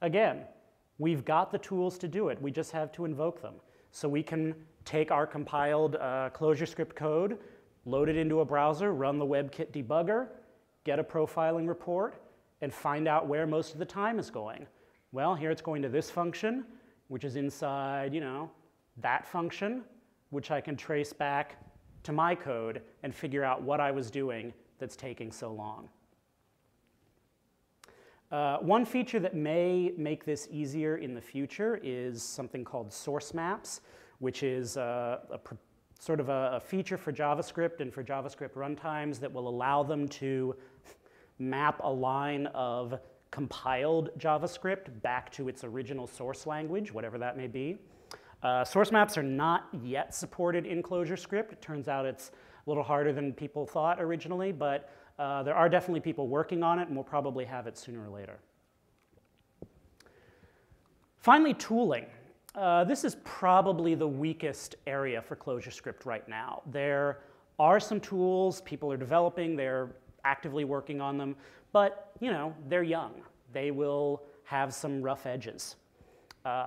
Again, we've got the tools to do it. We just have to invoke them. So we can take our compiled ClojureScript code, load it into a browser, run the WebKit debugger, get a profiling report, and find out where most of the time is going. Well, here it's going to this function, which is inside, that function, which I can trace back to my code and figure out what I was doing that's taking so long. One feature that may make this easier in the future is something called source maps, which is sort of a feature for JavaScript and for JavaScript runtimes that will allow them to map a line of compiled JavaScript back to its original source language, whatever that may be. Source maps are not yet supported in ClojureScript. It turns out it's a little harder than people thought originally, but there are definitely people working on it, and we'll probably have it sooner or later. Finally, tooling. This is probably the weakest area for ClojureScript right now. There are some tools people are developing, they're actively working on them, but they're young. They will have some rough edges.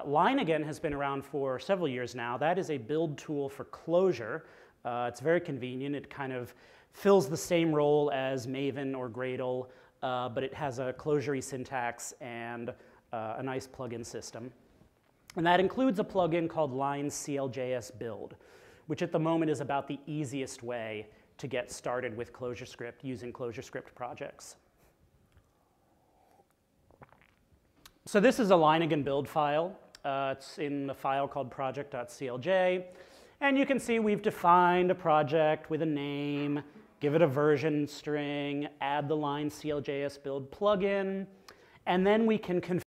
Line again has been around for several years now. That is a build tool for Clojure. It's very convenient. It kind of fills the same role as Maven or Gradle, but it has a Clojure syntax and a nice plugin system. And that includes a plugin called Line CLJS Build, which at the moment is about the easiest way to get started with ClojureScript using ClojureScript projects. So this is a Line build file. It's in the file called project.clj. And you can see we've defined a project with a name, give it a version string, add the Line CLJS Build plugin, and then we can configure